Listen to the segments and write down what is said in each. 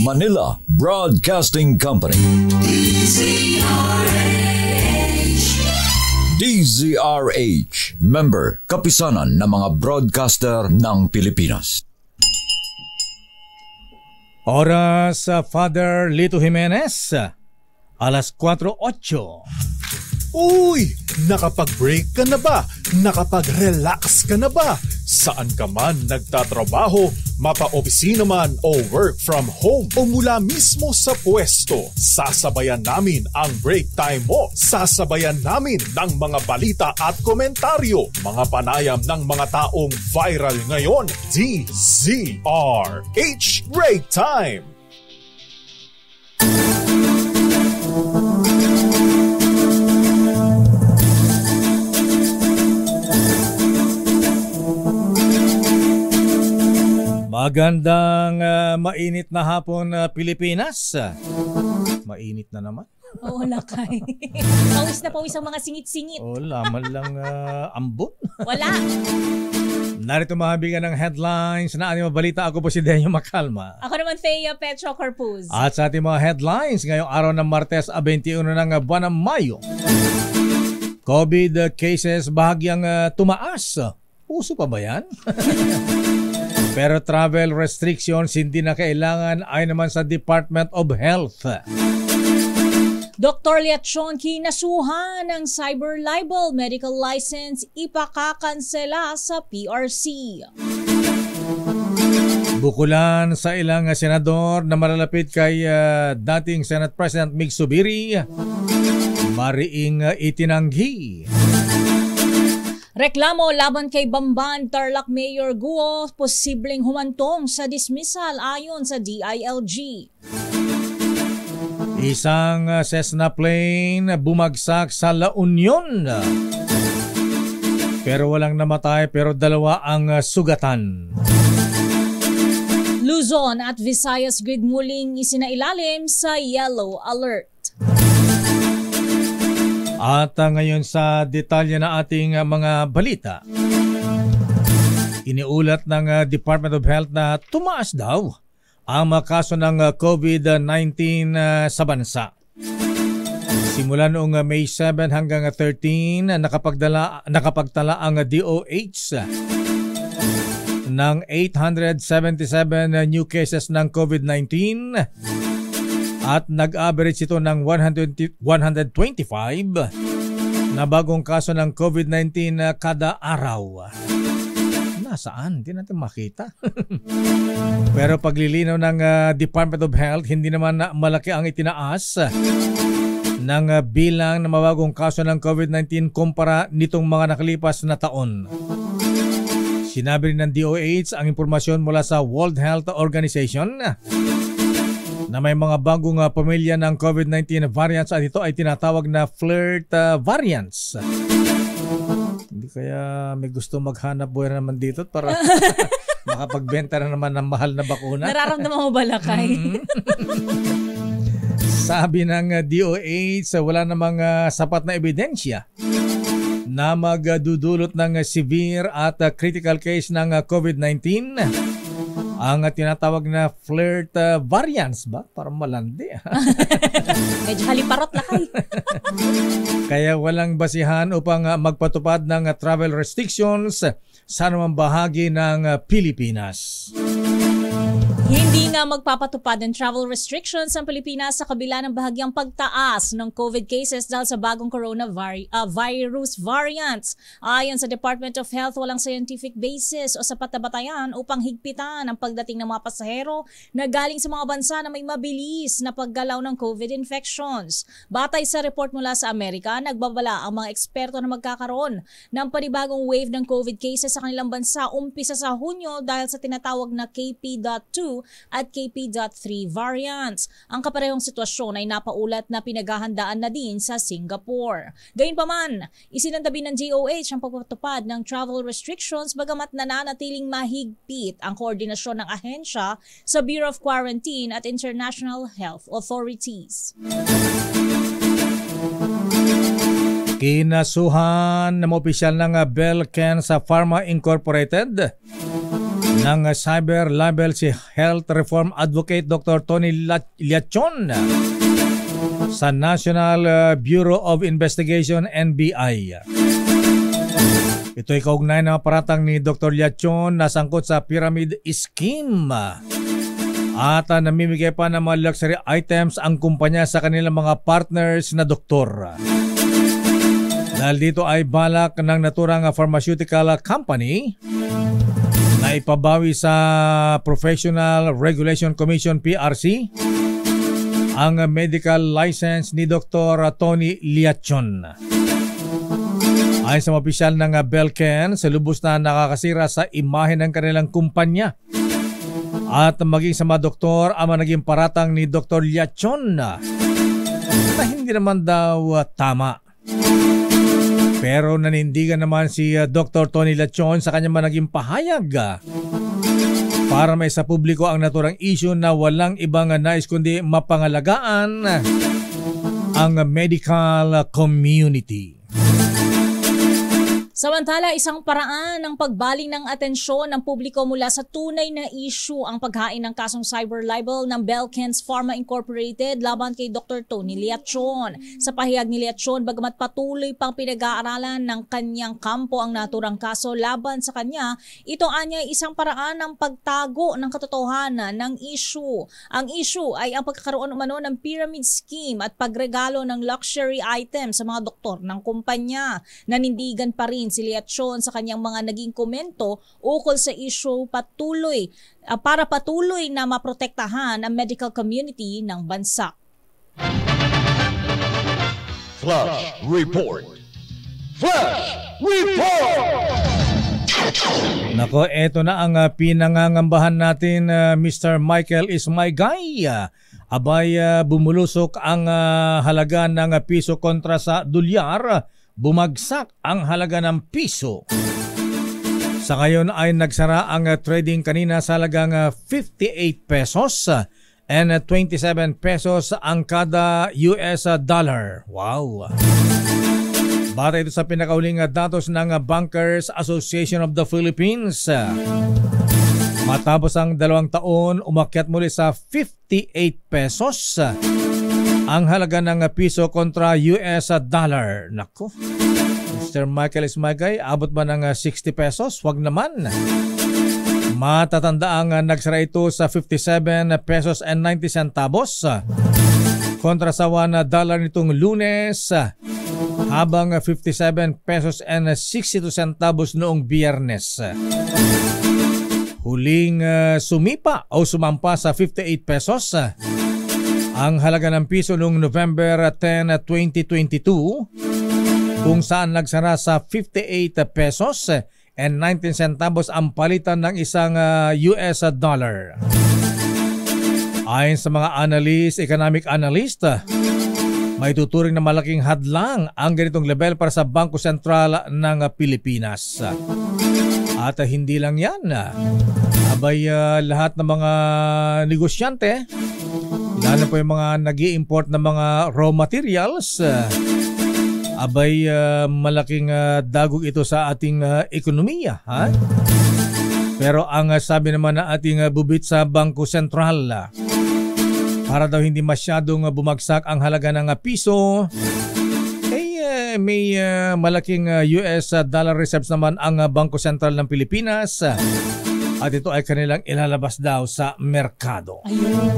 Manila Broadcasting Company. DZRH, member, kapisanan ng mga broadcaster ng Pilipinas. Oras sa Father Lito Jimenez, alas 4:08. Uy! Nakapag-break ka na ba? Nakapag-relax ka na ba? Saan ka man nagtatrabaho, mapa-opisina man o work from home o mula mismo sa pwesto, sasabayan namin ang break time mo. Sasabayan namin ng mga balita at komentaryo, mga panayam ng mga taong viral ngayon. DZRH Break Time! Magandang mainit na hapon, Pilipinas. Mainit na naman. Oo, lakay. Pawis na pawis ang mga singit-singit. O, laman lang ambon. Wala. Narito mahabigan ng headlines na ating balita. Ako po si Denyo Macalma. Ako naman, Thea Petro Corpuz. At sa ating mga headlines ngayong araw ng Martes, 21 ng buwan ng Mayo. COVID cases bahagyang tumaas. Uso pa ba yan? Pero travel restrictions hindi na kailangan ay naman sa Department of Health. Dr. Liachon kinasuhan ng cyber libel medical license ipakakansela sa PRC. Bukulan sa ilang senador na malalapit kay dating Senate President Mig Zubiri, mariing itinanggi. Reklamo laban kay Bamban Tarlac Mayor Guo, posibleng humantong sa dismissal ayon sa DILG. Isang Cessna plane bumagsak sa La Union. Pero walang namatay, pero dalawa ang sugatan. Luzon at Visayas grid muling isinailalim sa yellow alert. At ngayon sa detalye na ating mga balita. Iniulat ng Department of Health na tumaas daw ang mga kaso ng COVID-19 sa bansa. Simula noong May 7 hanggang 13, nakapagtala ang DOH ng 877 new cases ng COVID-19 at nag-average ito ng 125 na bagong kaso ng COVID-19 kada araw. Nasaan? Hindi natin makita. Pero paglilinaw ng Department of Health, hindi naman malaki ang itinaas ng bilang na mabagong kaso ng COVID-19 kumpara nitong mga nakalipas na taon. Sinabi rin ng DOH ang impormasyon mula sa World Health Organization na may mga bagong pamilya ng COVID-19 variants at ito ay tinatawag na flirt variants. Hindi kaya may gusto maghanap buhay naman dito para makapagbenta na naman ng mahal na bakuna? Nararamdaman mo ba, lakay? Sabi ng DOH, wala namang sapat na ebidensya na magdudulot ng severe at critical case ng COVID-19. Ang tinatawag na flirt variants ba? Parang malandi. Medyo haliparot na kayo. Kaya walang basihan upang magpatupad ng travel restrictions sa anumang bahagi ng Pilipinas. Hindi nga magpapatupad ng travel restrictions ang Pilipinas sa kabila ng bahagyang pagtaas ng COVID cases dahil sa bagong coronavirus variants. Ayon sa Department of Health, walang scientific basis o sapat na batayan upang higpitan ang pagdating ng mga pasahero na galing sa mga bansa na may mabilis na paggalaw ng COVID infections. Batay sa report mula sa Amerika, nagbabala ang mga eksperto na magkakaroon ng panibagong wave ng COVID cases sa kanilang bansa umpisa sa Hunyo dahil sa tinatawag na KP.2 at KP.3 variants. Ang kaparehong sitwasyon ay napaulat na pinaghahandaan na din sa Singapore. Gayunpaman, isinantabi ng DOH ang pagpapatupad ng travel restrictions bagamat nananatiling mahigpit ang koordinasyon ng ahensya sa Bureau of Quarantine at International Health Authorities. Kinasuhan ng opisyal ng Belken sa Pharma Incorporated ng cyber libel si Health Reform Advocate Dr. Tony Liachon sa National Bureau of Investigation NBI. Ito ay kaugnay na paratang ni Dr. Liachon na sangkot sa pyramid scheme at namimigay pa ng mga luxury items ang kumpanya sa kanilang mga partners na doktor. Dahil dito ay balak ng naturang pharmaceutical company na ipabawi sa Professional Regulation Commission PRC ang medical license ni Dr. Tony Liachon. Ayon sa mga opisyal ng Belcan, sa lubos na nakakasira sa imahe ng kanilang kumpanya. At maging sa mga doktor ang naging paratang ni Dr. Liachon na hindi naman daw tama. Pero nanindigan naman si Dr. Tony Liachon sa kanyang naging pahayag para may sa publiko ang naturang issue na walang ibang nais kundi mapangalagaan ang medical community. Samantala, isang paraan ng pagbaling ng atensyon ng publiko mula sa tunay na issue ang paghain ng kasong cyber libel ng Belcan's Pharma Incorporated laban kay Dr. Tony Liachon. Sa pahayag ni Liachon, bagamat patuloy pang pinag-aaralan ng kanyang kampo ang naturang kaso laban sa kanya, ito anya isang paraan ng pagtago ng katotohanan ng issue. Ang issue ay ang pagkakaroon umano ng pyramid scheme at pagregalo ng luxury items sa mga doktor ng kumpanya. Nanindigan pa rin si Liachon sa kanyang mga naging komento ukol sa issue para patuloy na maprotektahan ang medical community ng bansa. Flash Report. Flash Report! Nako, eto na ang pinangangambahan natin, Mr. Michael Ismaygay. Abay, bumulusok ang halaga ng piso kontra sa dolyar. Bumagsak ang halaga ng piso. Sa ngayon ay nagsara ang trading kanina sa halagang 58 pesos and 27 pesos ang kada US dollar. Wow! Bata ito sa pinakauling datos ng Bankers Association of the Philippines. Matapos ang 2 taon, umakyat muli sa 58 pesos ang halaga ng piso kontra US dollar. Nako, Mr. Michael Ismaygay, abot ba ng 60 pesos? Wag naman. Matatanda ang nagsara ito sa 57 pesos and 90 centavos kontra sa $1 nitong Lunes, habang 57 pesos and 62 centavos noong Biyernes. Huling sumipa o sumampa sa 58 pesos ang halaga ng piso noong November 10, 2022, kung saan nagsara sa 58 pesos and 19 centavos ang palitan ng isang US dollar. Ayon sa mga economic analyst, may tuturing na malaking hadlang ang ganitong level para sa Bangko Sentral ng Pilipinas. At hindi lang yan, abay lahat ng mga negosyante, lalo po yung mga nag-i-import ng mga raw materials, abay malaking dagog ito sa ating ekonomiya. Pero ang sabi naman na ating bubit sa Bangko Sentral, para daw hindi masyadong bumagsak ang halaga ng piso, may malaking US dollar reserves naman ang Bangko Sentral ng Pilipinas, at ito ay kanilang ilalabas daw sa merkado. Ayun.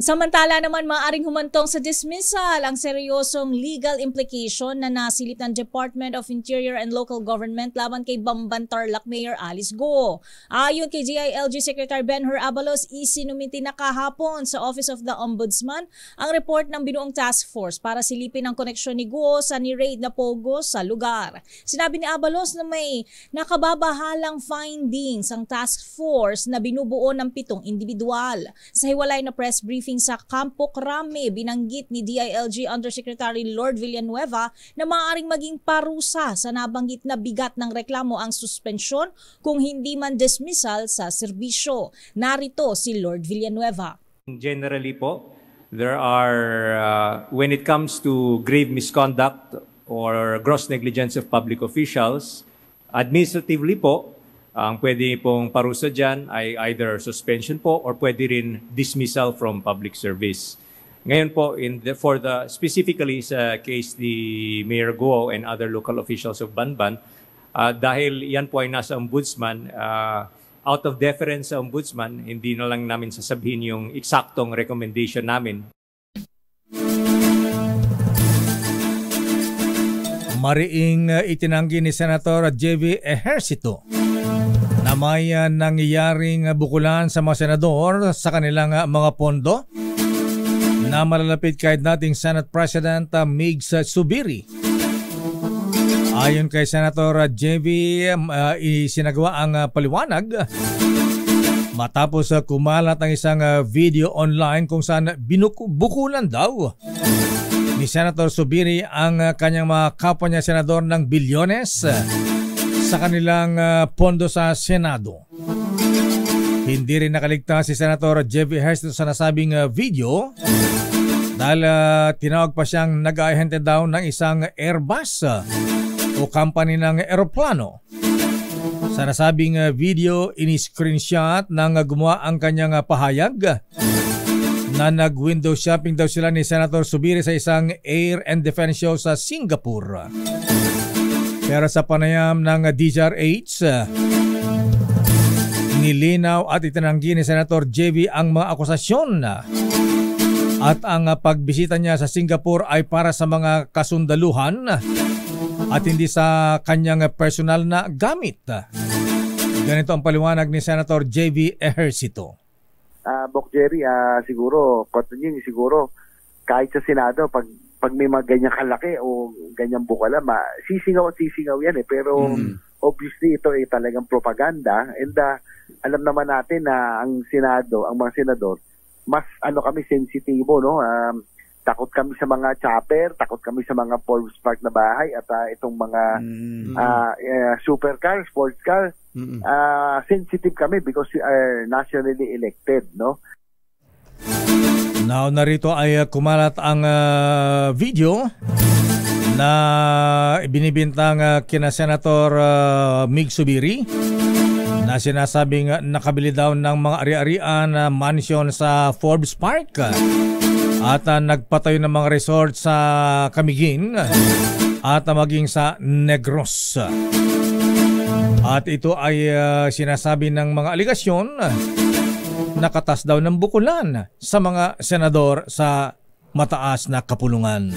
Samantala naman, maaaring humantong sa dismissal ang seryosong legal implication na nasilip ng Department of Interior and Local Government laban kay Bamban Tarlac Mayor Alice Go. Ayon kay DILG Secretary Benhur Abalos, isinumiti na kahapon sa Office of the Ombudsman ang report ng binuong task force para silipin ang koneksyon ni Go sa ni-raid na pogo sa lugar. Sinabi ni Abalos na may nakababahalang findings ang task force na binubuo ng 7 individual. Sa hiwalay na press briefing sa Campo Crame, binanggit ni DILG Undersecretary Lord Villanueva na maaaring maging parusa sa nabanggit na bigat ng reklamo ang suspensyon kung hindi man dismissal sa serbisyo. Narito si Lord Villanueva. Generally po, there are, when it comes to grave misconduct or gross negligence of public officials, administratively po, Ang pwede pong parusa dyan ay either suspension po or pwede rin dismissal from public service. Ngayon po, specifically sa case ni Mayor Guo and other local officials of Banban, dahil yan po ay nasa ombudsman, out of deference sa ombudsman, hindi na lang namin sasabihin yung eksaktong recommendation namin. Mariing itinanggi ni Senator J.V. Ejercito na may nangyayaring bukulan sa mga senador sa kanilang mga pondo na malalapit kay dating Senate President Migs Zubiri. Ayon kay Senator JV, isinagawa ang paliwanag matapos kumalat ang isang video online kung saan binukulan daw ni Senator Zubiri ang kanyang mga kapwa niya senador ng bilyones sa kanilang pondo sa Senado. Hindi rin nakaligtas si Senator JV Ejercito sa nasabing video dahil tinawag pa siyang nag-ahente daw ng isang Airbus o company ng eroplano. Sa nasabing video, ini-screenshot ng gumawa ang kanyang pahayag na nag-window shopping daw sila ni Senator Zubiri sa isang air and defense show sa Singapore. Pero sa panayam ng DZRH, nilinaw at itinanggi ni Senator JV ang mga akusasyon at ang pagbisita niya sa Singapore ay para sa mga kasundaluhan at hindi sa kanyang personal na gamit. Ganito ang paliwanag ni Senator J.V. Ejercito. Bok Jerry, siguro, siguro kahit sa Senado, pag may mga ganyang kalaki o ganyang bukala, sisingaw yan eh. Pero obviously ito ay talagang propaganda and alam naman natin na ang Senado, ang mga senador, mas kami sensitibo, no? Takot kami sa mga chopper, takot kami sa mga Forbes Park na bahay at itong mga supercar, sports car. Sensitive kami because we are nationally elected, no? Now narito ay kumalat ang video na binibintang kina Senator Mig Zubiri na sinasabing nakabili daw ng mga ari-arian na mansion sa Forbes Park at nagpatayo ng mga resort sa Camiguin at maging sa Negros. At ito ay sinasabi ng mga aligasyon na katas daw ng bukulan sa mga senador sa mataas na kapulungan.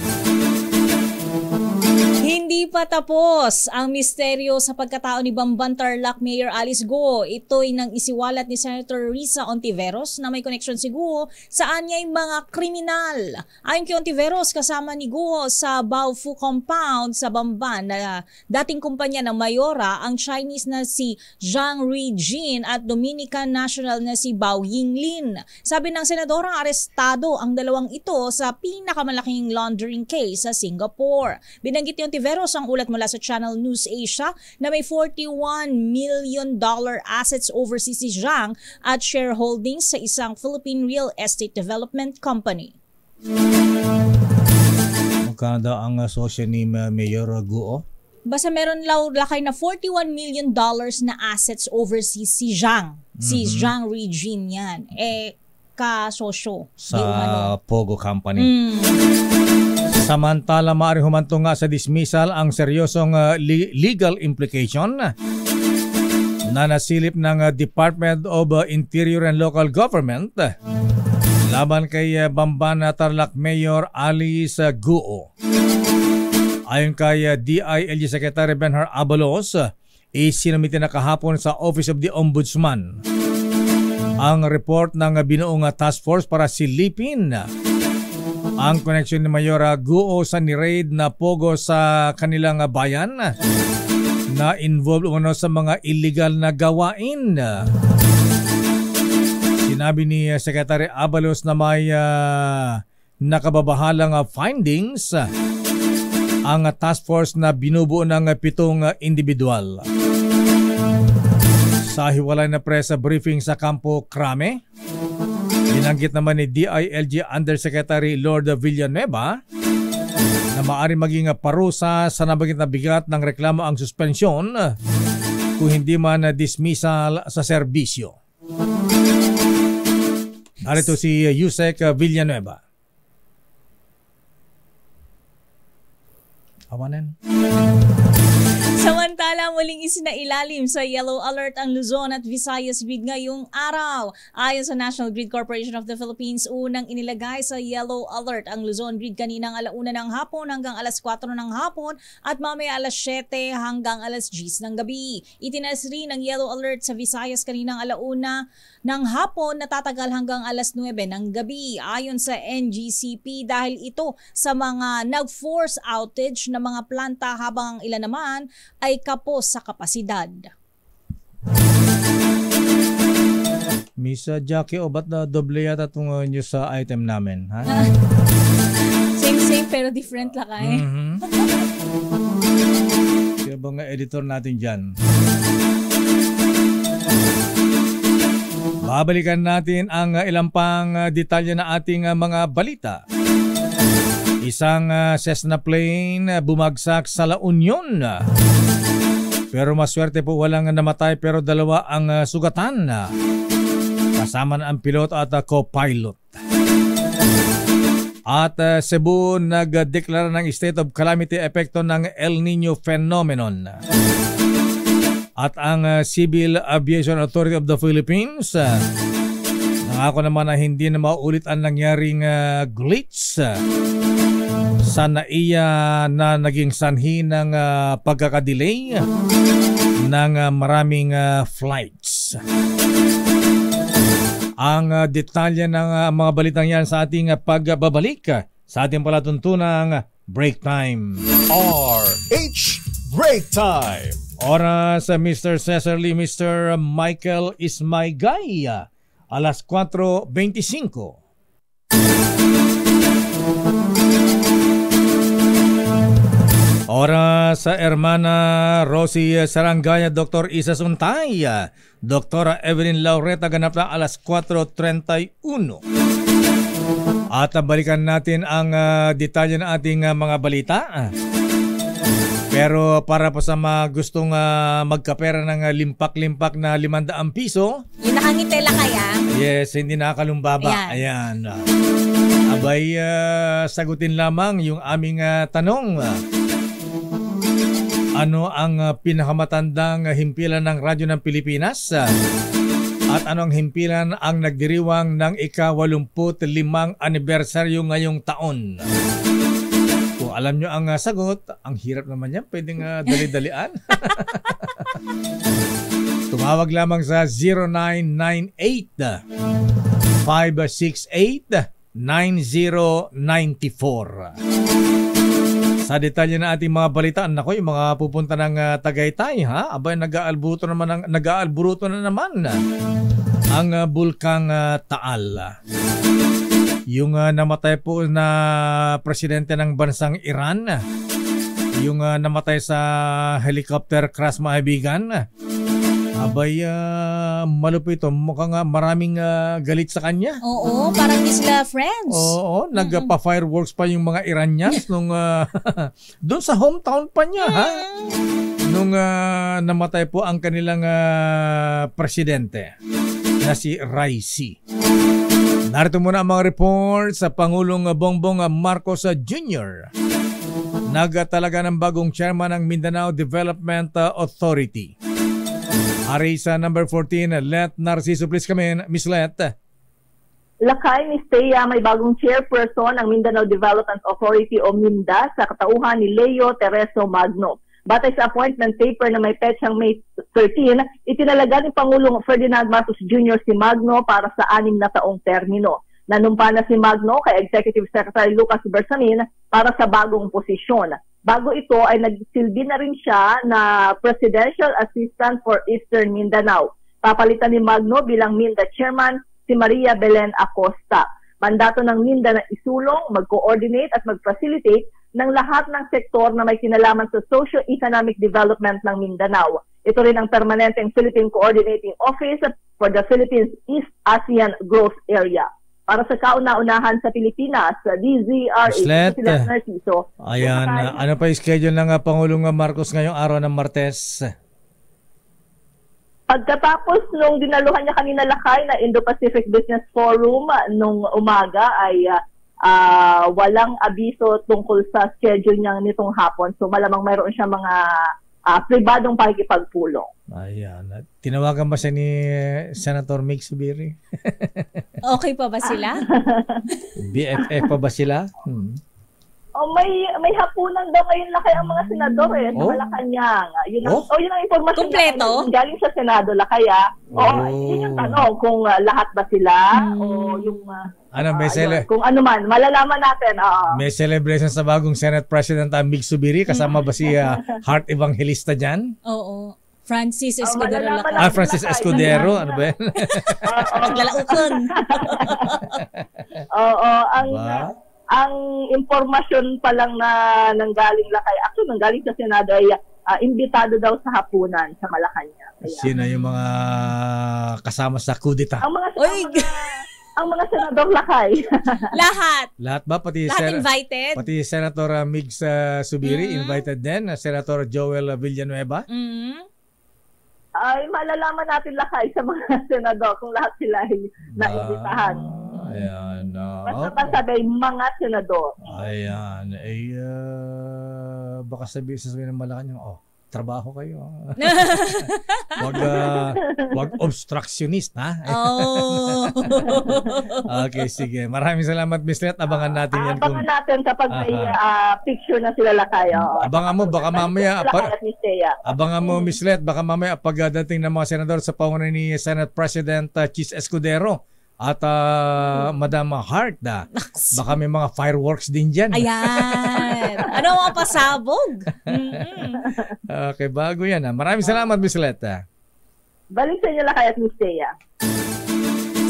Hindi pa tapos ang misteryo sa pagkatao ni Bamban Tarlac Mayor Alice Guo. Ito'y nang isiwalat ni Senator Risa Ontiveros na may connection si Guo sa anyay mga kriminal. Ayon kay Ontiveros, kasama ni Guo sa Baofu Compound sa Bamban na dating kumpanya ng Mayora ang Chinese na si Zhang Ruijin at Dominican national na si Bao Yinglin. Sabi ng senadora, arestado ang dalawang ito sa pinakamalaking laundering case sa Singapore. Binanggit ni Ontiveros ang ulat mula sa Channel News Asia na may $41 million assets overseas si Zhang at shareholdings sa isang Philippine real estate development company. Magkano daw ang sosyo ni Mayor Guo? Basta meron lakay na $41 million na assets overseas si Zhang. Si Zhang Ruijin yan. Kasosyo. Sa Pogo Company. Samantala, maaaring humantong nga sa dismissal ang seryosong legal implication na nasilip ng Department of Interior and Local Government laban kay Bamban Tarlac Mayor Alice Guo. Ayon kay DILG Secretary Benhar Abalos, isinamitin na kahapon sa Office of the Ombudsman ang report ng binuong task force para silipin ang koneksyon ni Mayor Guo sa ni-raid na pogo sa kanilang bayan na involved sa mga illegal na gawain. Sinabi ni Secretary Abalos na may nakababahalang findings ang task force na binubuo ng 7 individual. Sa hiwalay na press briefing sa Campo Crame, binanggit naman ni DILG Undersecretary Lord Villanueva na maaari maging parusa sa nabanggit na bigat ng reklamo ang suspensyon kung hindi man dismissal sa serbisyo. Narito si Yusek Villanueva. Awanan. Samantala, muling isinailalim sa yellow alert ang Luzon at Visayas grid ngayong araw. Ayon sa National Grid Corporation of the Philippines, unang inilagay sa yellow alert ang Luzon grid kaninang 1:00 ng hapon hanggang 4:00 ng hapon at mamaya 7:00 hanggang 10:00 ng gabi. Itinaas rin ang yellow alert sa Visayas kaninang 1:00 ng hapon na tatagal hanggang 9:00 ng gabi. Ayon sa NGCP, dahil ito sa mga nag-force outage na mga planta habang ang ilan naman ay kapos sa kapasidad. Miss Jackie, ba't na doble yata itong news sa item namin? Ha? Same pero different lang eh. Sino bang editor natin dyan? Babalikan natin ang ilang pang detalye na ating mga balita. Isang Cessna plane bumagsak sa La Union. Pero maswerte po walang namatay pero 2 ang sugatan. Kasama na ang piloto at co-pilot. At Cebu nagdeklara ng state of calamity epekto ng El Nino phenomenon. At ang Civil Aviation Authority of the Philippines nangako naman na hindi na maulit ang nangyaring glitch sa NAIA na naging sanhi ng pagkakadelay ng maraming flights. Ang detalye ng mga balitang yan sa ating pagbabalik sa ating palatuntunang Break Time. RH Break Time. Oras Mr. Cesar Lee, Mr. Michael Ismaygay. 4:25. Oras sa Hermana Rosie Sarangaya, Dr. Isa Suntay, Dr. Evelyn Laureta, ganap na 4:31. At balikan natin ang detalye ng ating mga balita. Pero para po sa mga gustong magkapera ng limpak-limpak na 500 piso. Yung nakangitela kaya? Yes, hindi nakalumbaba. Ayan. Abay, sagutin lamang yung aming tanong. Ano ang pinakamatandang himpilan ng Radyo ng Pilipinas? At anong himpilan ang nagdiriwang ng ika-85 anibersaryo ngayong taon? Kung alam nyo ang sagot, ang hirap naman yan. Pwedeng dali-dalian. Tumawag lamang sa 0998-568-9094. Sa detalye na ating mga balitaan, nako, yung mga pupunta ng Tagaytay, ha? Abay, nag-aalburuto na naman ang bulkang Taal. Yung namatay po na presidente ng bansang Iran, yung namatay sa helicopter crash, mga kaibigan. Abay, malupit ito. Mukhang maraming galit sa kanya. Oo, parang di sila friends. Oo, nagpa-fireworks pa yung mga Iranians nung doon sa hometown pa niya, ha? Nung namatay po ang kanilang presidente na si Raisi. Narito muna ang mga reports sa Pangulong Bongbong Marcos Jr. Nagtalaga ng bagong chairman ng Mindanao Development Authority. Ari sa number 14, Let Narciso, please come in. Miss Let. Lakay ni Thea, may bagong chairperson ng Mindanao Development Authority o MINDA sa katauhan ni Leo Tereso Magno. Batay sa appointment paper na may petsang May 13, itinalaga ni Pangulong Ferdinand Marcos Jr. si Magno para sa 6 na taong termino. Nanumpa na si Magno kay Executive Secretary Lucas Bersamin para sa bagong posisyon. Bago ito ay nagsilbi na rin siya na Presidential Assistant for Eastern Mindanao. Papalitan ni Magno bilang MINDA Chairman si Maria Belen Acosta. Mandato ng MINDA na isulong, mag-coordinate at mag-facilitate ng lahat ng sektor na may kinalaman sa socio-economic development ng Mindanao. Ito rin ang permanenteng Philippine Coordinating Office for the Philippines East ASEAN Growth Area. Para sa kauna-unahan sa Pilipinas, DZRH, sila Narciso. Ayan, ano pa yung schedule ng Pangulong Marcos ngayong araw ng Martes? Pagkatapos nung dinaluhan niya kanina Lakay na Indo-Pacific Business Forum nung umaga ay walang abiso tungkol sa schedule niya nitong hapon. So malamang mayroon siya mga pribadong pakikipagpulong. Ayan. Tinawagan ba siya ni Senator Mig Zubiri? Okay pa ba sila? BFF pa ba sila? May hapunan daw ngayon Lakay ang mga senador sa Malacanang. Yun ang impormasyon Kompleto? na galing sa Senado Lakay. Yun yung tanong kung lahat ba sila o yung kung ano man, malalaman natin. May celebration sa bagong Senate President Mig Zubiri, kasama ba si Heart Evangelista dyan? Oo. Francis Escudero malalaman Lakay. Francis Escudero, ano ba yan? Naglalaukon. Oo, ang impormasyon pa lang na nanggaling Lakay, actually nanggaling sa Senado ay imbitado daw sa hapunan sa Malacanang. Sino yung mga kasama sa kudita? Ang mga senador Lakay. Lahat Ba? Pati invited? Pati Senator Mig Zubiri invited din. Senator Joel Villanueva. Ay, malalaman natin Lakay sa mga senador kung lahat sila ay naimbitahan. Ayan. Basta sabay mga senador. Ayan. Baka sabihin ng Malacanang, trabaho kayo. Wag obstructionist, ha? Okay, sige. Maraming salamat, Miss Let. Abangan natin yan. Abangan natin kapag may picture na sila Lakay. Abangan mo, baka mamaya. Abangan mo, Miss Let, baka mamaya pagdating ng mga senador sa pangunan ni Senate President Chis Escudero at Madam Hart, baka may mga fireworks din dyan. Ayan. Ano mga pasabog? Okay, bago yan. Maraming salamat, Miss Leta. Balik sa inyo Lakay at Miss Thea.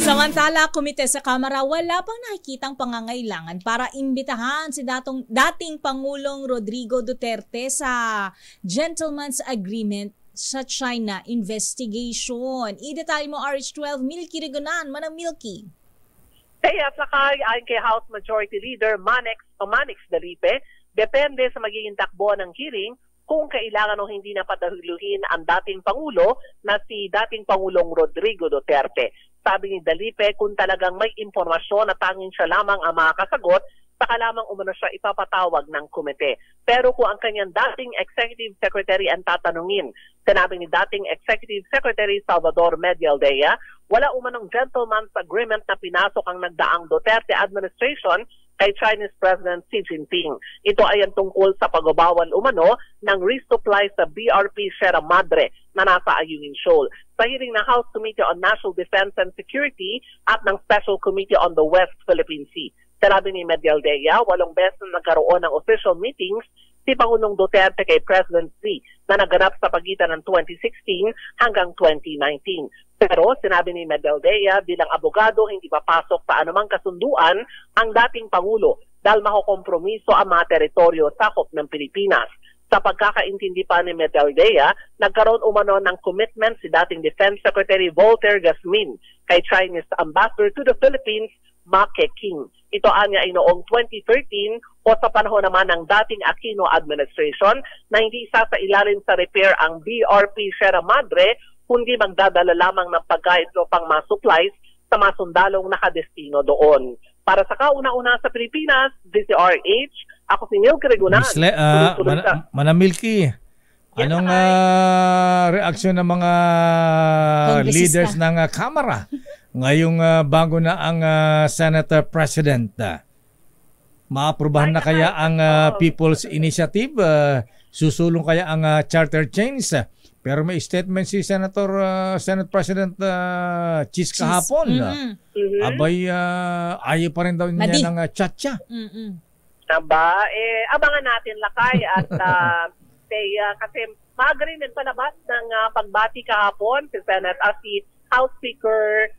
Samantala, komite sa Kamara wala pang nakikitang pangangailangan para imbitahan si dating Pangulong Rodrigo Duterte sa Gentleman's Agreement sa China investigation. I-detalye mo RH12, Milky Regonan, Manang Milky. Kaya Lakay, ayon kay House Majority Leader Manix Dalipe, depende sa magiging takbo ng hearing kung kailangan o hindi na patahuluhin ang dating Pangulo na si dating Pangulong Rodrigo Duterte. Sabi ni Dalipe, kung talagang may impormasyon na tanging siya lamang ang makakasagot, saka lamang umano siya ipapatawag ng komite. Pero kung ang kanyang dating Executive Secretary ang tatanungin, sinabi ni dating Executive Secretary Salvador Medialdea, wala umanong gentleman's agreement na pinasok ang nagdaang Duterte administration kay Chinese President Xi Jinping. Ito ay ang tungkol sa pagbabawal umano ng resupply sa BRP Sierra Madre na nasa Ayungin Shoal. Sa hearing ng House Committee on National Defense and Security at ng Special Committee on the West Philippine Sea. Sinabi ni Medialdea, 8 beses na nagkaroon ng official meetings si Pangulong Duterte kay President Xi na naganap sa pagitan ng 2016 hanggang 2019. Pero sinabi ni Medialdea, bilang abogado hindi papasok sa anumang kasunduan ang dating Pangulo dahil makokompromiso ang mga teritoryo sakop ng Pilipinas. Sa pagkakaintindi pa ni Medialdea, nagkaroon umano ng commitment si dating Defense Secretary Voltaire Gasmin kay Chinese Ambassador to the Philippines, Ma Keqing. Ito anya ay noong 2013 o sa panahon naman ng dating Aquino administration na hindi isa sa ilalim sa repair ang BRP Sierra Madre, kundi magdadala lamang ng pagkain o pang mga supplies sa mga sundalong nakadestino doon. Para sa kauna-una sa Pilipinas, DCRH, ako si Milky Regunan. Manamilky, anong reaksyon ng mga leaders ng Kamara ngayong bago na ang Senate President? Maaprubahan na kaya ang People's Initiative? Susulong kaya ang charter change? Pero may statement si Senate President Chis kahapon. Abay, ayaw pa rin daw niya ng tsa-tsa. Abangan natin Lakay at kasi maaga rin palabas ng pagbati kahapon si House Speaker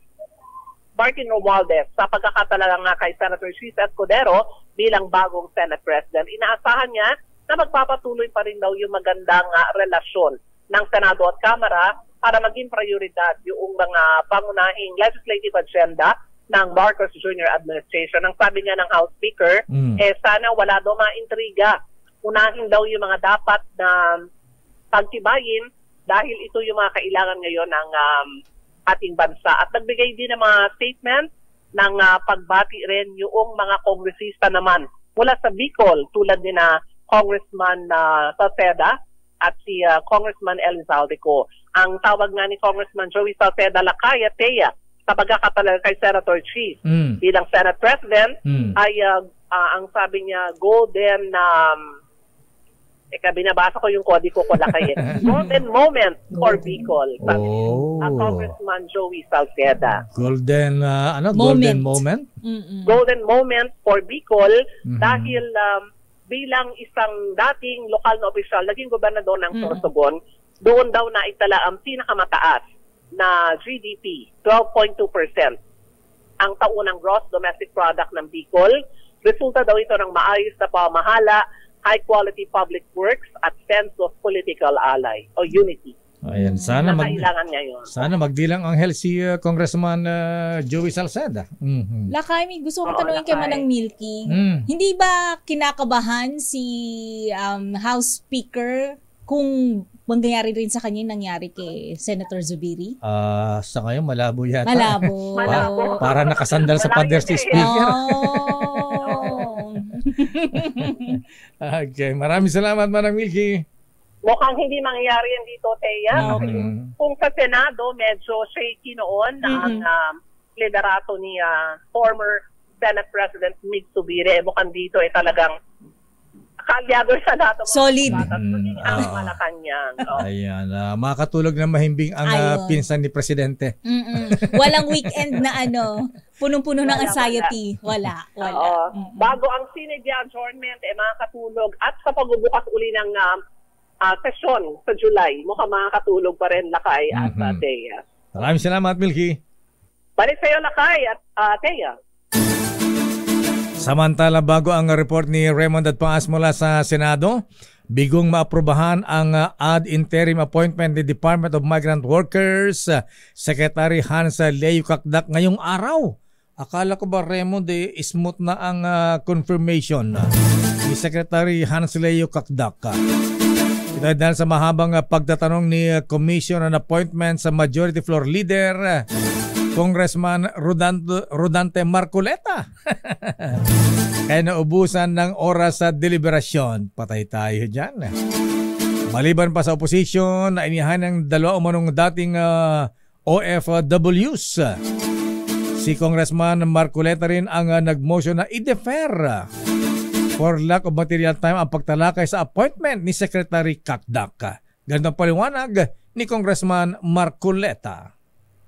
Martin Romualdez sa pagkakatalaga nga kay Senator Chis Escudero bilang bagong Senate President. Inaasahan niya na magpapatuloy pa rin daw yung magandang relasyon ng Senado at Kamara para maging prioridad yung mga pangunahing legislative agenda ng Marcos Jr. administration. Ang sabi nga ng House Speaker, sana wala daw mga intriga. Unahin daw yung mga dapat na pagtibayin dahil ito yung mga kailangan ngayon ng ating bansa. At nagbigay din ng mga statement ng pagbati rin yung mga kongresista naman mula sa Bicol tulad ni na Congressman Salceda at si Congressman Elizaldeco. Ang tawag nga ni Congressman Joey Salceda Lakay at Teya sa pagkakatalaga kay Senator Cheese bilang Senate President ay ang sabi niya golden binabasa ko yung kodiko ko Lakay golden moment for Bicol. Congressman Joey Salceda. Golden golden moment? Golden moment for Bicol dahil bilang isang dating lokal na opisyal, naging gobernador ng Sorsogon, doon daw na itala ang pinakamataas na GDP, 12.2%. Ang taunang gross domestic product ng Bicol. Resulta daw ito ng maayos na pamahala, high-quality public works at sense of political ally o unity. Ayan, sana magdilang anghel si Congressman Joey Salceda. Lakay, gusto ko tanungin kay Manang Milky. Hindi ba kinakabahan si House Speaker kung mangyayari rin sa kanya nangyari kay Senator Zubiri? Sa ngayon, malabo yata. Malabo. Para nakasandal sa pader si Speaker. Okay, maraming salamat, Manang Milky. Mukhang hindi mangyayari yan dito, Teya. Kung sa Senado, medyo shaky noon ang liderato ni former Senate President Mig Zubiri. Mukhang dito talagang kaalyado sa lahat ng solid. Ang Malacanang. Ayan, makatulog na mahimbing ang pinsan ni Presidente. Walang weekend na punong-puno ng anxiety. Wala. Bago ang Senate adjournment, makakatulog at sa pagbubukas uli ng sesyon sa July, mukhang makakatulog pa rin Lakay at Teya. Maraming salamat, Milky. Balik sa'yo, Lakay at Teya. Samantala, bago ang report ni Raymond at Paas mula sa Senado, bigong maaprubahan ang ad interim appointment ni Department of Migrant Workers, Secretary Hans Leo Kakdak ngayong araw. Akala ko ba, Raymond, smooth na ang confirmation ni Secretary Hans Leo Kakdak. Ito ay dahil sa mahabang pagtatanong ni Commission on Appointment sa Majority Floor Leader, Congressman Rodante Marcoleta. Kaya naubusan ng oras sa deliberasyon. Patay tayo dyan. Maliban pa sa opposition, na inihahan ng dalawa umanong dating OFWs. Si Congressman Marcoleta rin ang nagmotion na i-defer for lack of material time ang pagtalakay sa appointment ni Secretary Kakdak. Ganito ang paliwanag ni Congressman Marcoleta.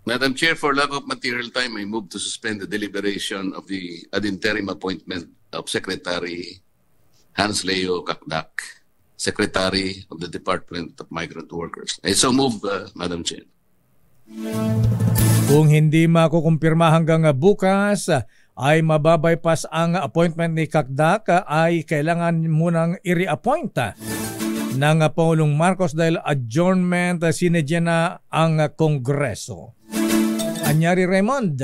Madam Chair, for lack of material time, I move to suspend the deliberation of the ad interim appointment of Secretary Hans Leo Kakdak, Secretary of the Department of Migrant Workers. I so move, Madam Chair. Kung hindi makukumpirma hanggang bukas, ay mababypass ang appointment ni Kakdak, ay kailangan munang i-reappoint ng Pangulong Marcos dahil adjournment sinedya na ang Kongreso. Anyari, Raymond?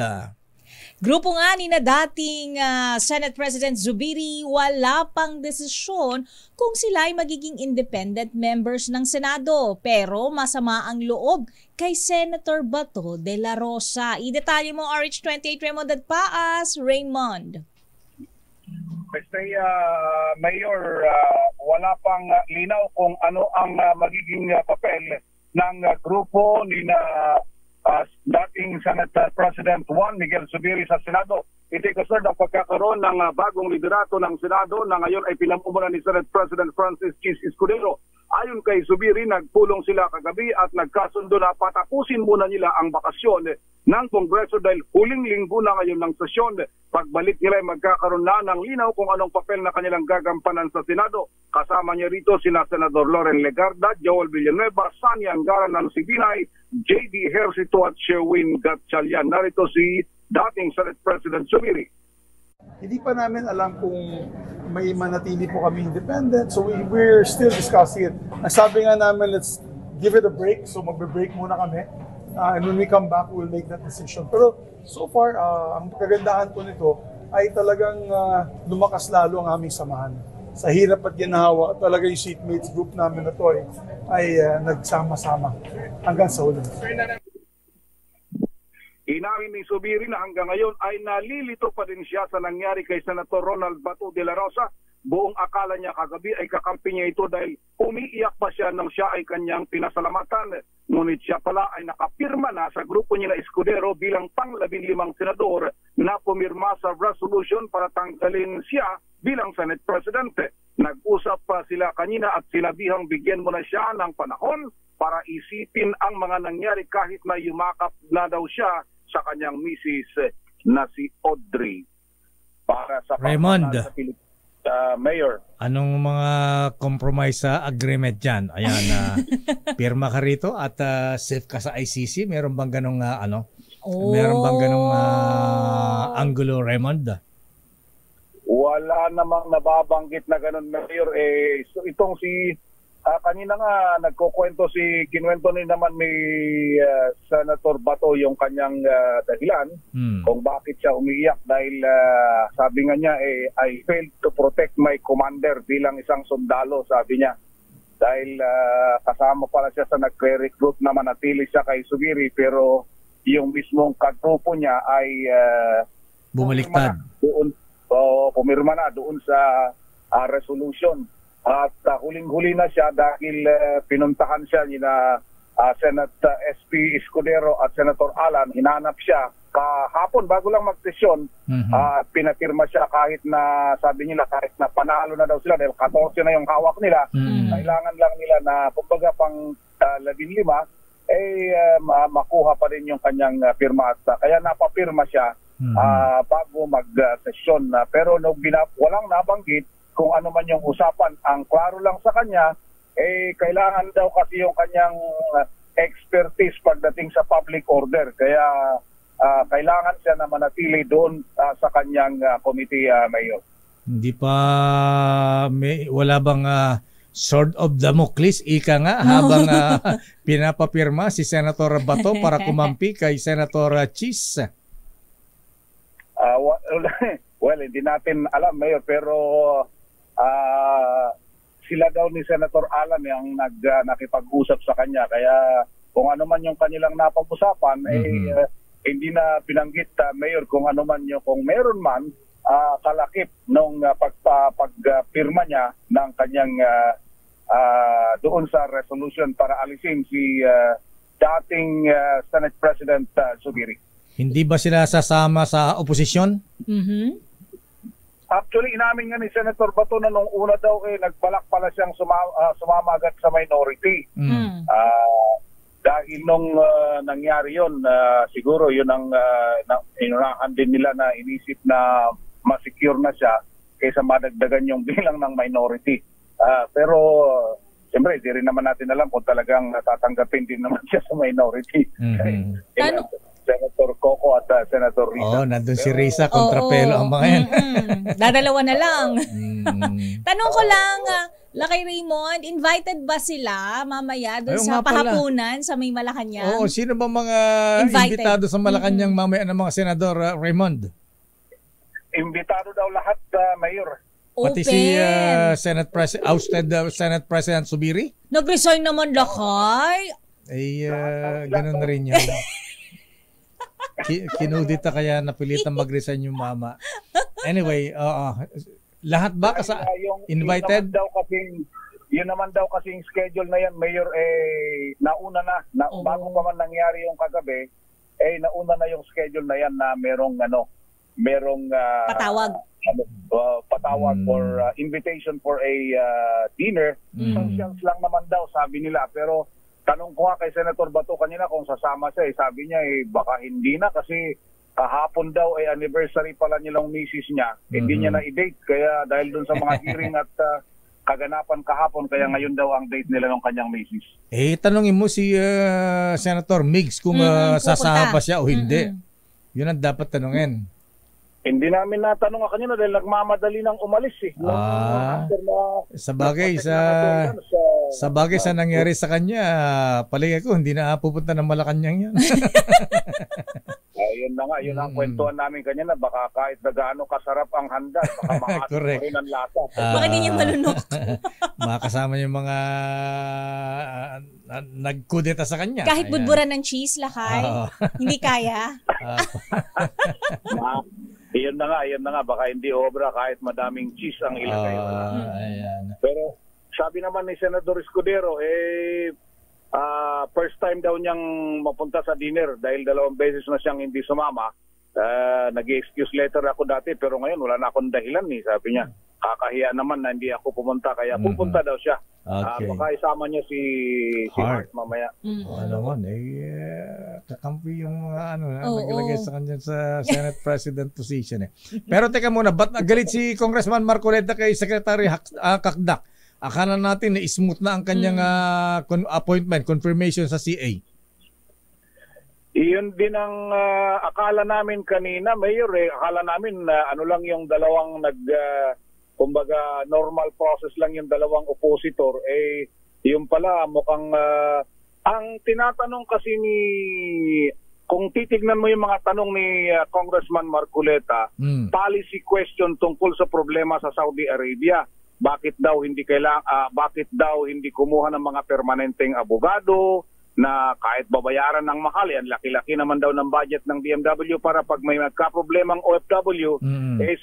Grupo nga ni na dating Senate President Zubiri, wala pang desisyon kung sila ay magiging independent members ng Senado. Pero masama ang loob kay Senator Bato de la Rosa. Idetalye mo, RH28 Raymond at Paas. Raymond. Mayor, wala pang linaw kung ano ang magiging papel ng grupo ni na dating Senate President Juan Miguel Zubiri sa Senado. Ito'y kasunod ang pagkakaroon ng bagong liderato ng Senado na ngayon ay pinamumulan ni Senate President Francis Chis Escudero. Ayon kay Zubiri, nagpulong sila kagabi at nagkasundo na patapusin muna nila ang bakasyon ng Kongreso dahil huling linggo na ngayon ng sesyon. Pagbalik nila ay magkakaroon na ng linaw kung anong papel na kanilang gagampanan sa Senado. Kasama niya rito sina Senador Loren Legarda, Joel Villanueva, Sani Angara ng Sibinay, J.D. Hercito at Sherwin Gatchalian. Narito si dating Senate President Zubiri. Hindi pa namin alam kung may manatili po kami independent. So we're still discussing it. Sabi nga namin, let's give it a break. So magbe-break muna kami. And when we come back, we'll make that decision. Pero so far, ang kagandahan po nito ay talagang lumakas lalo ang aming samahan. sa hirap at ginhawa, talaga yung seatmates group namin na to ay nagsama-sama hanggang sa huli. Inamin ni Zubiri na hanggang ngayon ay nalilito pa din siya sa nangyari kay Senator Ronald Bato de la Rosa. Buong akala niya kagabi ay kakampi niya ito dahil umiiyak pa siya nang siya ay kanyang pinasalamatan. Ngunit siya pala ay nakapirma na sa grupo niya na Escudero bilang pang-15 senador na pumirma sa resolution para tanggalin siya bilang Senate President. Nag-usap pa sila kanina at sinabihang bigyan mo na siya ng panahon para isipin ang mga nangyari kahit na yumakap na daw siya sa kanyang misis na si Audrey. Para sa Raymond, Mayor. Anong mga compromise agreement dyan? Ayan, pirma ka rito at safe ka sa ICC. Meron bang ganong Meron bang ganong angulo, Raymond? Wala namang nababanggit na ganon, Mayor. So itong si kanina nga kinuwento ni naman ni Senator Bato yung kanyang dahilan kung bakit siya umiiyak dahil sabi nga niya I failed to protect my commander bilang isang sundalo, sabi niya. Dahil kasama pala siya sa nagre-recruit na manatili siya kay Zubiri pero yung mismong kagrupo niya ay bumaliktad. Pumirma na doon sa resolution. At huling-huli na siya dahil pinuntahan siya ni na Senate SP Escudero at Senator Alan. Hinanap siya kahapon bago lang mag-sesyon. Pinapirma siya kahit na sabi nila kahit na panalo na daw sila dahil 14 na yung hawak nila. Kailangan lang nila na kumbaga pang 15 makuha pa rin yung kanyang pirma. At kaya napapirma siya bago mag-sesyon. Pero walang nabanggit kung ano man yung usapan. Ang klaro lang sa kanya, kailangan daw kasi yung kanyang expertise pagdating sa public order. Kaya kailangan siya na manatili doon sa kanyang committee, Mayor. Hindi pa, wala bang sword of Damocles, ika nga, habang pinapapirma si Senator Bato para kumampi kay Senator Chis? Well, hindi natin alam, Mayor, pero sila daw ni Senator Alan yung nakipag-usap sa kanya. Kaya kung ano man yung kanilang napag-usapan, hindi na binanggit, Mayor, kung ano man yung, kung meron man kalakip nung pagpirma niya ng kanyang doon sa resolution para alisin si dating Senate President Zubiri. Hindi ba sila sasama sa oposisyon? Actually, inamin nga ni Senator Bato na nung una daw nagbalak pala siyang sumama agad sa minority. Dahil nung nangyari yun, siguro yun ang inunahan din nila na inisip na masecure na siya kaysa madagdagan yung bilang ng minority. Pero siyempre, di rin naman natin alam kung talagang tatanggapin din naman siya sa minority. Senator Coco at Senator Risa. Nandun si Risa kontra Pelo ang mga yan. Dadalawa na lang. Tanong ko lang, Lakay Raymond, invited ba sila mamaya doon sa pahapunan sa may Malacanang? Oo, sino ba mga invitado sa Malacanang mamaya ng mga senador, Raymond? Imbitado daw lahat, Mayor. Pati si ousted Senate President Zubiri? Nag-resign naman, Lakay. Ganun na rin yun. Kinudita kaya napilitan mag-resign yung mama. Anyway, lahat ba invited? Yun naman daw kasing schedule na yan, Mayor, nauna na bago pa man nangyari yung kagabi, nauna na yung schedule na yan na merong patawag for invitation for a dinner. Socials lang naman daw, sabi nila. Pero tanong ko nga kay Senator Bato kanina kung sasama siya, sabi niya baka hindi na kasi kahapon daw anniversary pala nilang misis niya. Hindi niya na i-date kaya dahil dun sa mga hearing at kaganapan kahapon kaya ngayon daw ang date nila ng kanyang misis. Tanongin mo si Senator Migs kung sasama ba siya o hindi. Yun ang dapat tanongin. Hindi namin natanong nga kanina dahil nagmamadali nang umalis Sa bagay sa nangyari sa kanya, palagay ko hindi na pupunta ng Malacanang yan. Yun na nga, yun ang kwentuhan namin kanina. Baka kahit na gaano kasarap ang handa, baka maasin mo rin ang lasa. Baka din yung malunok. Makasama yung mga nagkudeta sa kanya. Kahit budburan ng cheese, Lakay. Hindi kaya. Yun na nga, baka hindi obra kahit madaming cheese ang ilagay. Pero sabi naman ni Senador Escudero, first time daw niyang mapunta sa dinner dahil 2 beses na siyang hindi sumama. Nag-excuse letter ako dati pero ngayon wala na akong dahilan sabi niya. Kakahiya naman na hindi ako pumunta kaya pupunta daw siya. Okay. Baka isama niya si Hart mamaya. Kakampi yung mga naglagay sa kanya sa Senate President position. Pero teka muna, ba't galit si Congressman Marcoleta kay Secretary Kakdak? Akala natin na smooth na ang kanyang appointment, confirmation sa CA. Iyon din ang akala namin kanina, Mayor. Akala namin ano lang yung dalawang kumbaga normal process lang yung dalawang oppositor. Yung pala mukhang ang tinatanong kasi kung titignan mo yung mga tanong ni Congressman Marcoleta, policy question tungkol sa problema sa Saudi Arabia. Bakit daw hindi kumuha ng mga permanenteng abogado na kahit babayaran ng mahal, yan laki-laki naman daw ng budget ng DMW para pag may nagka-problemang OFW,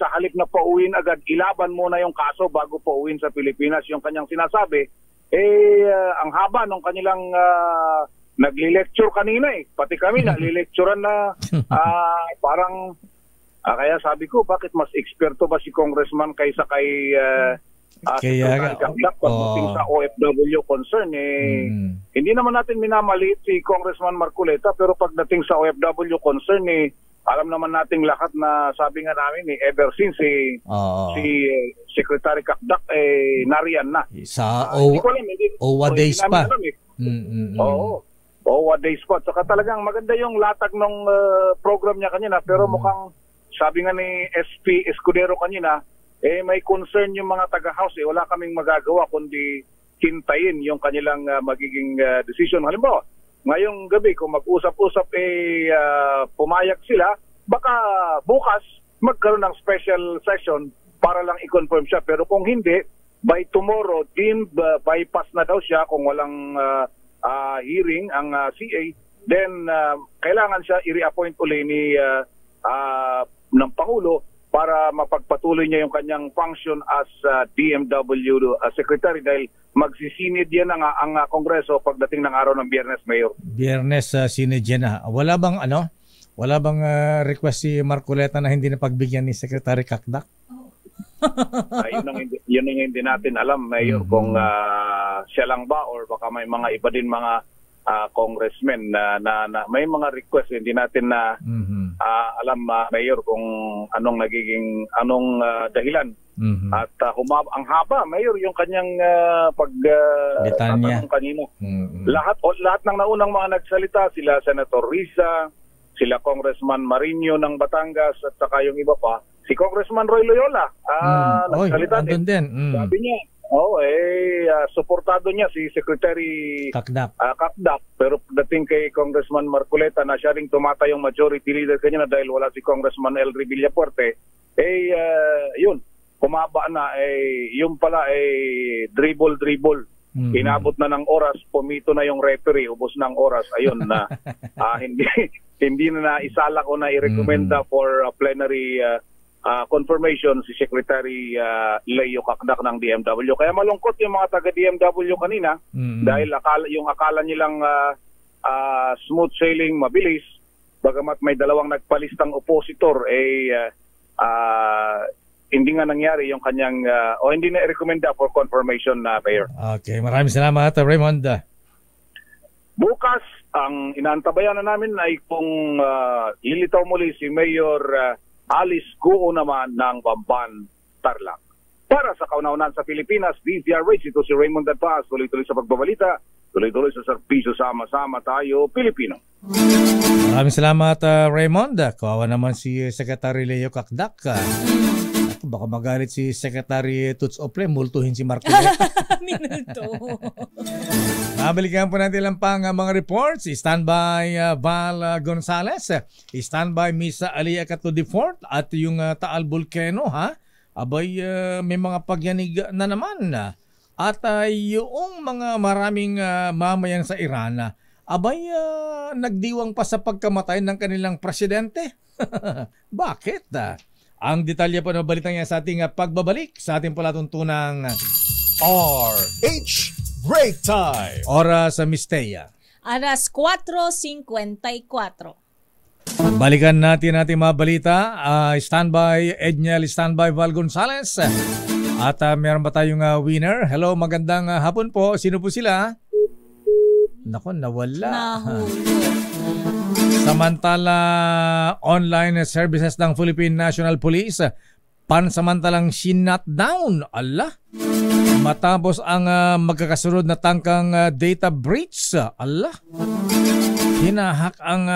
sa halip na pauwiin agad, ilaban muna yung kaso bago pauwiin sa Pilipinas. Yung kanyang sinasabi, ang haba nung kanilang nagli-lecture kanina pati kami nagli-lecturean na parang kaya sabi ko, bakit mas eksperto ba si Congressman kaysa kay pagdating sa OFW concern hindi naman natin minamaliit si Congressman Marcoleta pero pagdating sa OFW concern alam naman nating lahat na sabi nga namin ever since si Secretary Kakdak nariyan na sa OWA days pa. OWA days pa. Saka talagang maganda yung latag ng program niya kanina pero mukhang sabi nga ni SP Escudero kanina may concern yung mga taga-house wala kaming magagawa kundi hintayin yung kanilang magiging decision. Halimbawa, ngayong gabi kung mag-usap-usap pumayag sila, baka bukas magkaroon ng special session para lang i-confirm siya. Pero kung hindi, by tomorrow, bypass na daw siya kung walang hearing ang CA, then kailangan siya i-reappoint uli ng Pangulo para mapagpatuloy niya yung kanyang function as DMW Secretary dahil magsisinid yan ang Kongreso pagdating ng araw ng Biyernes, Mayor. Biyernes sinid yan na. Wala bang request si Marcoleta na hindi na pagbigyan ni Secretary Kakdak? Yun ang hindi natin alam, Mayor, kung siya lang ba or baka may mga iba din mga congressmen na may mga request hindi natin na alam, Mayor, kung anong dahilan. At ang haba, Mayor, yung kanyang pagtatanong kanina. Lahat ng naunang mga nagsalita, sila Senator Risa, sila Congressman Marino ng Batangas at saka yung iba pa, si Congressman Roy Loyola nagsalita din. Sabi niya, suportado niya si Secretary Kakdak. Pero dating kay Congressman Marcoleta na siya ring tumatayong majority leader kanya dahil wala si Congressman Elry Villafuerte, yun, kumaba na, yung pala dribble. Inabot na ng oras, pumito na yung referee, ubos ng oras, ayun na. Hindi na isalak o na i-recommenda for plenary confirmation si Secretary Leo Kakdak ng DMW. Kaya malungkot yung mga taga-DMW kanina dahil akala nilang smooth sailing, mabilis, bagamat may dalawang nagpalistang oppositor, hindi nga nangyari yung kanyang, hindi na i-recommenda for confirmation na Mayor. Okay, maraming salamat, Raymond. Bukas, ang inaantabayan na namin ay kung lilitaw muli si Mayor Alice Guo naman ng Bamban, Tarlac. Para sa kauna-unan sa Pilipinas, DZRH, ito si Raymond Dadpaz, tuloy-tuloy sa pagbabalita, tuloy-tuloy sa serbisyo, sama-sama tayo, Pilipino. Maraming salamat, Raymond. Kawawa naman si Secretary Leo Kakdak. Naku, baka magalit si Secretary Toots Ople, multuhin si Marcoleta. Minulto. Mabalikan po natin lang pang mga reports. Standby Val Gonzales. Standby Miss Alia Catudifort at yung Taal Volcano, ha? Abay, may mga pagyanig na naman. At yung mga maraming mamayan sa Iran, abay, nagdiwang pa sa pagkamatay ng kanilang presidente. Bakit? Ang detalye po ng balitang yan sa ating pagbabalik sa ating palatuntunang RH Break Time. Oras sa Mistea. Alas 4:54. Balikan natin ating mga balita. Standby Edniel, standby Val Gonzales. At meron ba tayong winner? Hello, magandang hapon po. Sino po sila? Nako, nawala. Samantala, online services ng Philippine National Police pansamantalang sinutdown. Allah. Matapos ang magkakasunod na tangkang data breach. Allah. Hinahak ang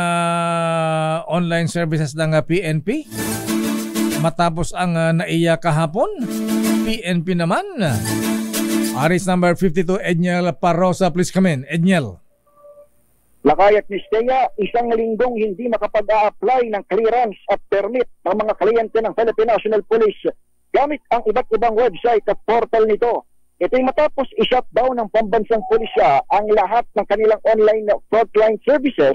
online services ng PNP. Matapos ang naiya kahapon. PNP naman. Aris number 52, Edniel Parrosa. Please come in. Edniel. Lakay at Mistea, isang linggong hindi makapag-a-apply ng clearance at permit ng mga kliyente ng Philippine National Police gamit ang iba't ibang website at portal nito. Ito'y matapos i-shutdown ng pambansang pulisya ang lahat ng kanilang online frontline services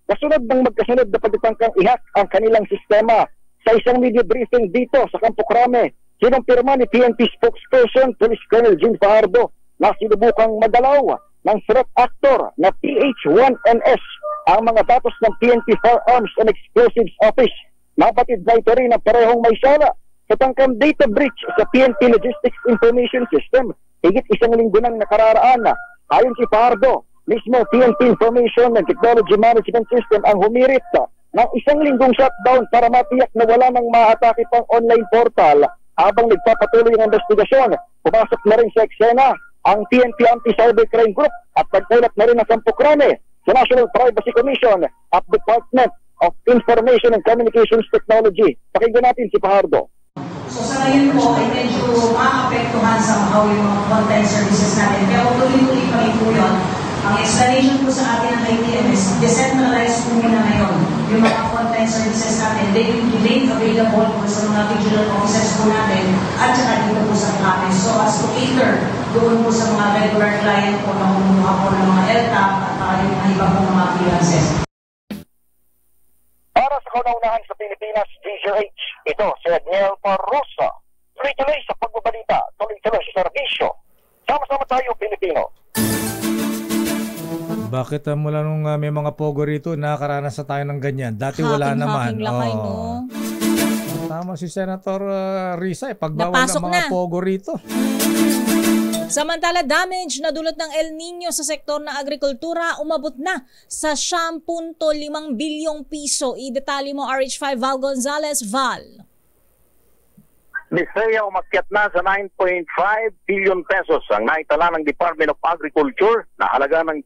kasunod ng magkasunod na pagtangkang ihak ang kanilang sistema. Sa isang media briefing dito sa Campo Crame, sinumpirma ni PNP spokesperson Police Colonel Jim Fajardo na sinubukang madalaw ng threat actor na PH1NS ang mga datos ng PNP Firearms and Explosives Office. Napatid na ito rin ang parehong may sala sa tangkang data breach sa PNP Logistics Information System higit isang linggo nang nakararaan. Ayon si Fajardo, mismo PNP Information and Technology Management System ang humirit ng isang linggong shutdown para matiyak na wala nang maatake pang online portal. Habang nagpapatuloy ang investigasyon, pumasok na rin sa eksena ang PNP Anti-Cybercrime Group at nagkulat na rin ang Campo Crame sa National Privacy Commission at Department of Information and Communications Technology. Pakinggan natin si Fajardo. So sa ngayon po ay medyo maapektuhan sa mga yung mga content services natin. Pero tuloy-tuloy pa rin po yun. Ang explanation po sa atin ng ITM is decentralized po muna ngayon. Yung mga content services natin, they will be made available po sa mga regional offices po natin at saka dito po sa Crame. So as to cater doon po sa mga regular client po na kumuha po ng mga LTAP at yung mga iba po mga clearances. Para sa kauna-unahan sa Pilipinas, DZRH, ito si Edniel Parrosa. Tuloy-tuloy sa pagbabalita, tuloy-tuloy sa serbisyo. Sama-sama tayo, Pilipino. Bakit mula nung may mga pogo rito, nakakaranas na tayo ng ganyan? Dati wala naman. Lakay, no? Tama si Senator Risa, pagbawal ng mga pogo rito. Samantala, damage na dulot ng El Nino sa sektor ng agrikultura umabot na sa 10.5 bilyong piso. Idetali mo RH5 Val Gonzales. Val. Misaya umakyat na sa 9.5 billion pesos ang naitala ng Department of Agriculture na halaga ng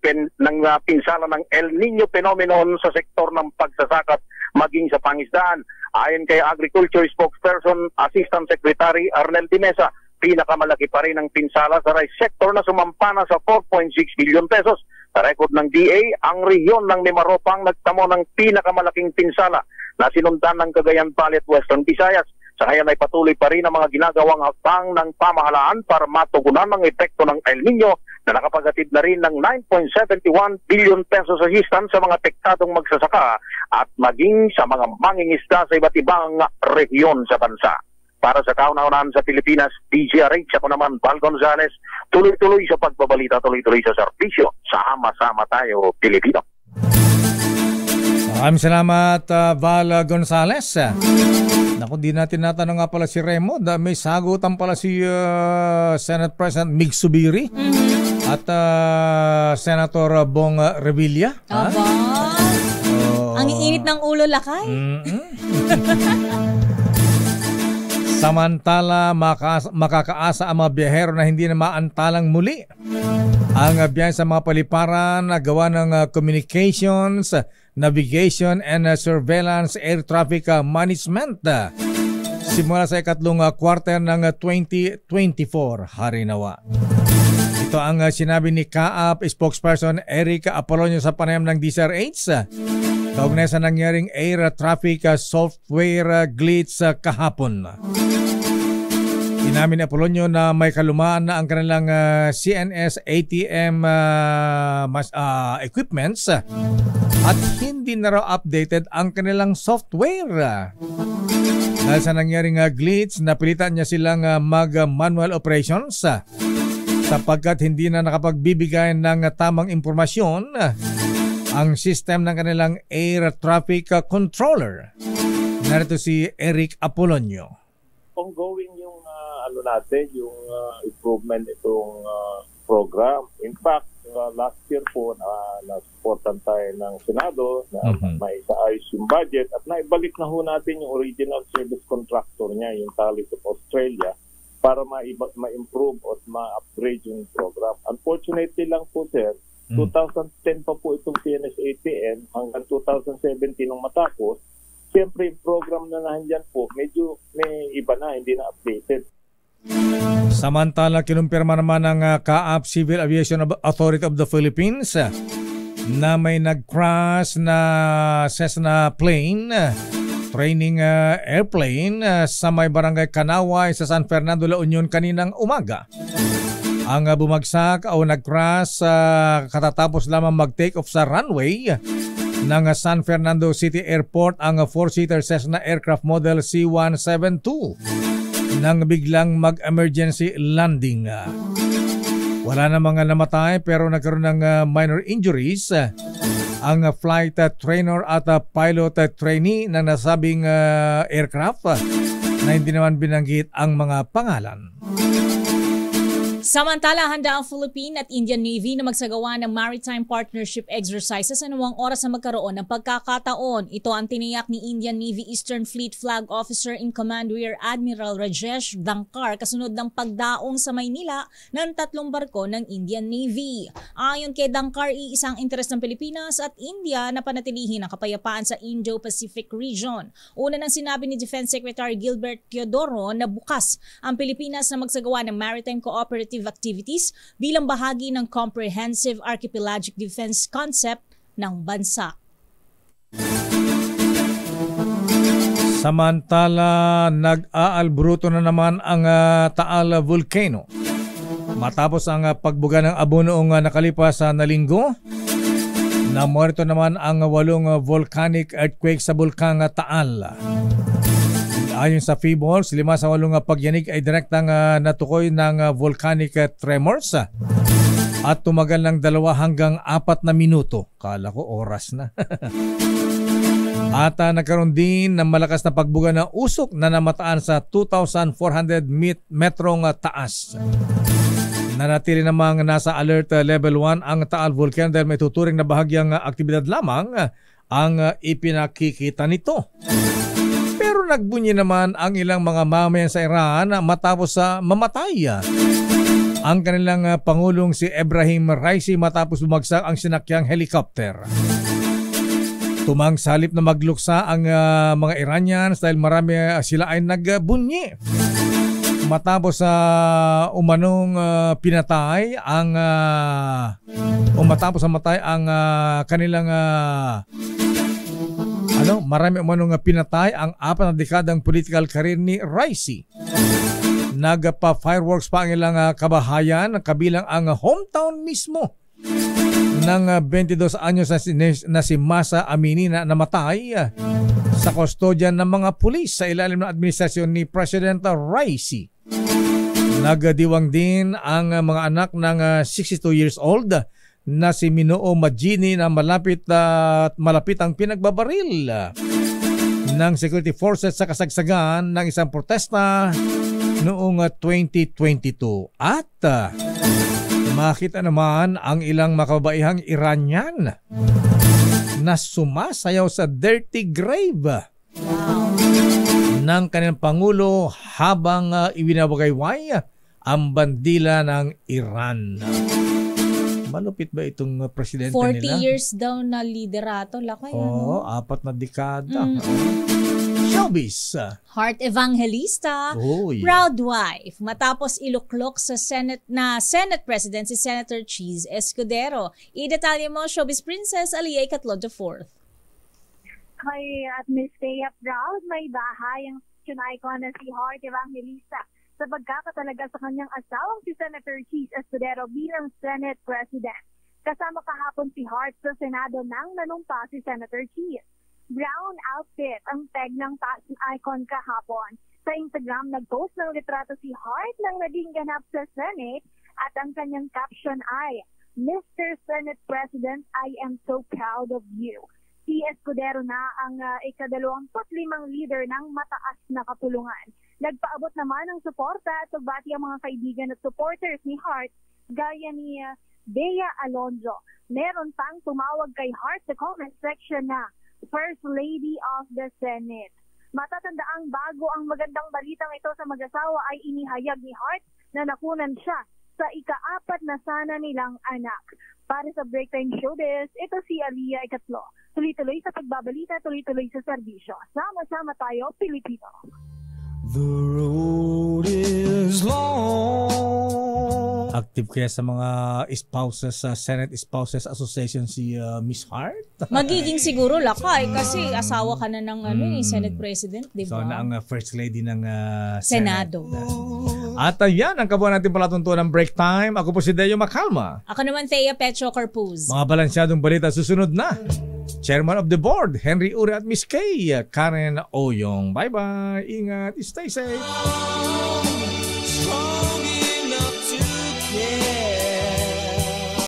pinsala ng El Nino phenomenon sa sektor ng pagsasakat maging sa pangisdaan. Ayon kay Agriculture Spokesperson Assistant Secretary Arnel Dimesa, pinakamalaki pa rin ang pinsala sa rice sector na sumampa na sa 4.6 billion pesos. Sa record ng DA, ang rehiyon ng Mimaropang nagtamo ng pinakamalaking pinsala na sinundan ng Cagayan Valley at Western Visayas. Sa ngayon ay patuloy pa rin ang mga ginagawang hakbang ng pamahalaan para matugunan ang epekto ng El Nino na nakapagatid na rin ng 9.71 billion pesos assistance sa mga apektadong magsasaka at maging sa mga mangingisda sa iba't ibang rehiyon sa bansa. Para sa kauna-unahan sa Pilipinas, DZRH, ako naman, Val Gonzales, tuloy-tuloy sa pagbabalita, tuloy-tuloy sa serbisyo. Sama-sama tayo, Pilipino. Maraming salamat, Val Gonzales. Naku, di natin natanong nga pala si Remo. May sagutan pala si Senate President Mig Subiri at Senator Bong Revilla. Ang init ng ulo, Lakay. Samantala, makakaasa ang mga biyahero na hindi na maantalang muli ang biyahe sa mga paliparan na gawa ng communications, navigation and surveillance air traffic management. simula sa ikatlong quarter ng 2024, harinawa. Ito ang sinabi ni CAAP spokesperson Eric Apolonio sa panayam ng DZRH. Kaugnay sa nangyaring air traffic software glitch kahapon. Inamin ni Apolonio na may kalumaan na ang kanilang CNS ATM equipments at hindi na raw updated ang kanilang software. Dahil sa nangyaring glitch, napilitan niya silang mag-manual operations sapagkat hindi na nakapagbibigay ng tamang impormasyon ang system ng kanilang air traffic controller. Narito si Eric Apolonio. Ongoing yung yung improvement itong program. In fact, last year po na-supportan tayo ng Senado na maisaayos yung budget at naibalik na ho natin yung original service contractor niya, yung Talis of Australia, para ma-improve at ma-upgrade yung program. Unfortunately lang po, sir, 2010 pa po itong CNS ATM hanggang 2017 nung matapos. Siyempre, yung program na nandyan po, medyo may iba na, hindi na updated. Samantala, kinumpirma naman ng CAAP Civil Aviation Authority of the Philippines na may nag-crash na Cessna plane, training airplane sa may barangay Kanaway sa San Fernando, La Union kaninang umaga. Ang bumagsak o nag-crash katatapos lamang mag-take off sa runway ng San Fernando City Airport ang 4-seater Cessna aircraft model C-172 nang biglang mag-emergency landing. Wala na mga namatay pero nagkaroon ng minor injuries ang flight trainer at pilot trainee ng nasabing aircraft na hindi naman binanggit ang mga pangalan. Samantala, handa ang Philippine at Indian Navy na magsagawa ng maritime partnership exercises anumang oras na magkaroon ng pagkakataon. Ito ang tiniyak ni Indian Navy Eastern Fleet Flag Officer in Command Rear Admiral Rajesh Dhankar kasunod ng pagdaong sa Maynila ng 3 barko ng Indian Navy. Ayon kay Dhankar, iisang interes ng Pilipinas at India na panatilihin ang kapayapaan sa Indo-Pacific region. Una nang sinabi ni Defense Secretary Gilbert Teodoro na bukas ang Pilipinas na magsagawa ng maritime cooperative activities bilang bahagi ng comprehensive archipelagic defense concept ng bansa. Samantala, nag-aalbruto na naman ang Taal Volcano. Matapos ang pagbuga ng abo noong nakalipas na linggo, namorito naman ang 8 volcanic earthquake sa Bulkang Taal. Ayon sa PHIVOLS, 5 sa 8 pagyanig ay direktang natukoy ng volcanic tremors at tumagal ng 2 hanggang 4 na minuto. Kala ko oras na. At nagkaroon din ng malakas na pagbuga ng usok na namataan sa 2,400 metrong taas. Nanatili namang nasa alert level 1 ang Taal Volcano dahil may tuturing na bahagyang aktibidad lamang ang ipinakikita nito. Pero nagbunyi naman ang ilang mga mamayan sa Iran matapos mamatay ang kanilang Pangulong si Ebrahim Raisi matapos bumagsak ang sinakyang helicopter. Tumangsalip na magluksa ang mga Iranians dahil marami sila ay nagbunyi. Matapos umanong pinatay ang matapos mamatay ang kanilang marami umanong pinatay ang 4 na dekadang political career ni Raisi. Nagpa-fireworks pa ang ilang kabahayan kabilang ang hometown mismo ng 22 anyos na si Masa Amini na namatay sa kustodyan ng mga pulis sa ilalim ng administrasyon ni President Raisi. Nagdiwang din ang mga anak ng 62 years old na si Minoo Majini na malapit ang pinagbabaril ng security forces sa kasagsagan ng isang protesta noong 2022. At makita naman ang ilang makabaihang Iranian na sumasayaw sa dirty grave ng kanilang Pangulo habang iwinawagayway ang bandila ng Iran. Malupit ba itong presidente 40 nila? 40 years daw na liderato. Laki, Oo, 4 na dekada. Showbiz. Heart Evangelista, proud wife, matapos iluklok sa Senate President si Senator Cheese Escudero. I-detalye mo, Showbiz Princess Aliyah Ikatlod IV. Kay at Miss Thea Proud, may bahay ang fashion icon na si Heart Evangelista sa pagkakatalaga sa kanyang asawang si Senator Cheese Escudero bilang Senate President. Kasama kahapon si Heart sa Senado nang nanumpa si Senator Cheese. Brown outfit ang peg ng fashion icon kahapon. Sa Instagram, nag-post ng litrato si Heart nang naging ganap sa Senate at ang kanyang caption ay, Mr. Senate President, I am so proud of you. Si Escudero na ang ika-25 leader ng mataas na kapulungan. Nagpaabot naman ng suporta at pagbati ang mga kaibigan at supporters ni Heart gaya ni Bea Alonzo. Meron pang tumawag kay Heart sa comment section na First Lady of the Senate. Matatandaang bago ang magandang balitang ito sa mag-asawa ay inihayag ni Heart na nakunan siya sa ika-4 na sana nilang anak. Para sa Breaktime Showbiz, ito si Aliyah Ikatlo. Tuloy-tuloy sa pagbabalita, tuloy-tuloy sa serbisyo. Sama-sama tayo, Pilipino. The road is long. Active kaya sa mga spouses sa Senate Spouses Association si Miss Hart? Magiging siguro lakay kasi asawa ka na ng Senate President, di ba? So na ang First Lady ng Senado. At yan ang kabuuan natin palatuntunan ng Break Time. Ako po si Deo Macalma. Ako naman Thea Petro Corpuz. Mga balansyadong balita susunod na. Chairman of the Board, Henry Ure at Miss Kay, Karen Oyong. Bye-bye. Ingat. Stay safe. Strong enough to care.